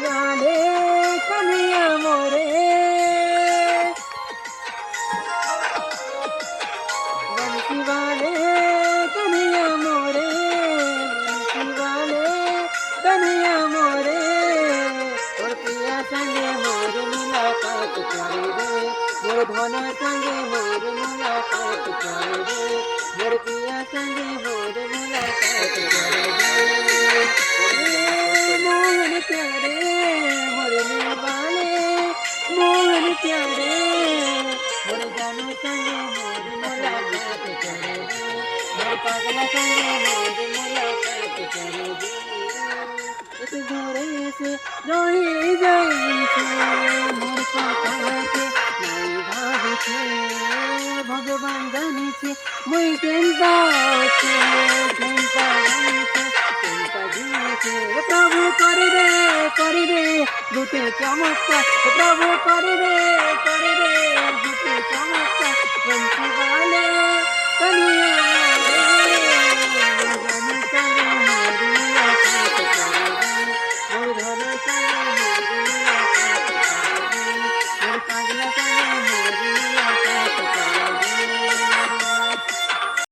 वाले कन्हैया मोरे बंसी वाले कन्हैया मोरे बंसी वाले कन्हैया मोरे और पिया संगे मोर मुलाकात करे रे मोर धन संगे मोर मुलाकात करे रे मोर पिया संगे मोर मुलाकात करे रे मोहन प्यारे मोर वाले मोहन प्यारे मोर जानू संगे मोर मुलाकात करे रे मोर पागला संगे मोर मुलाकात करे रे एक घरे से रही जाइछे मोर कथाके नाई भाबिछे भगवान जानिछे मुई केनता আছে केनता জানিছে কেনতা দিয়েছে প্রভু করিবে দুটি চমৎকার প্রভু করিবে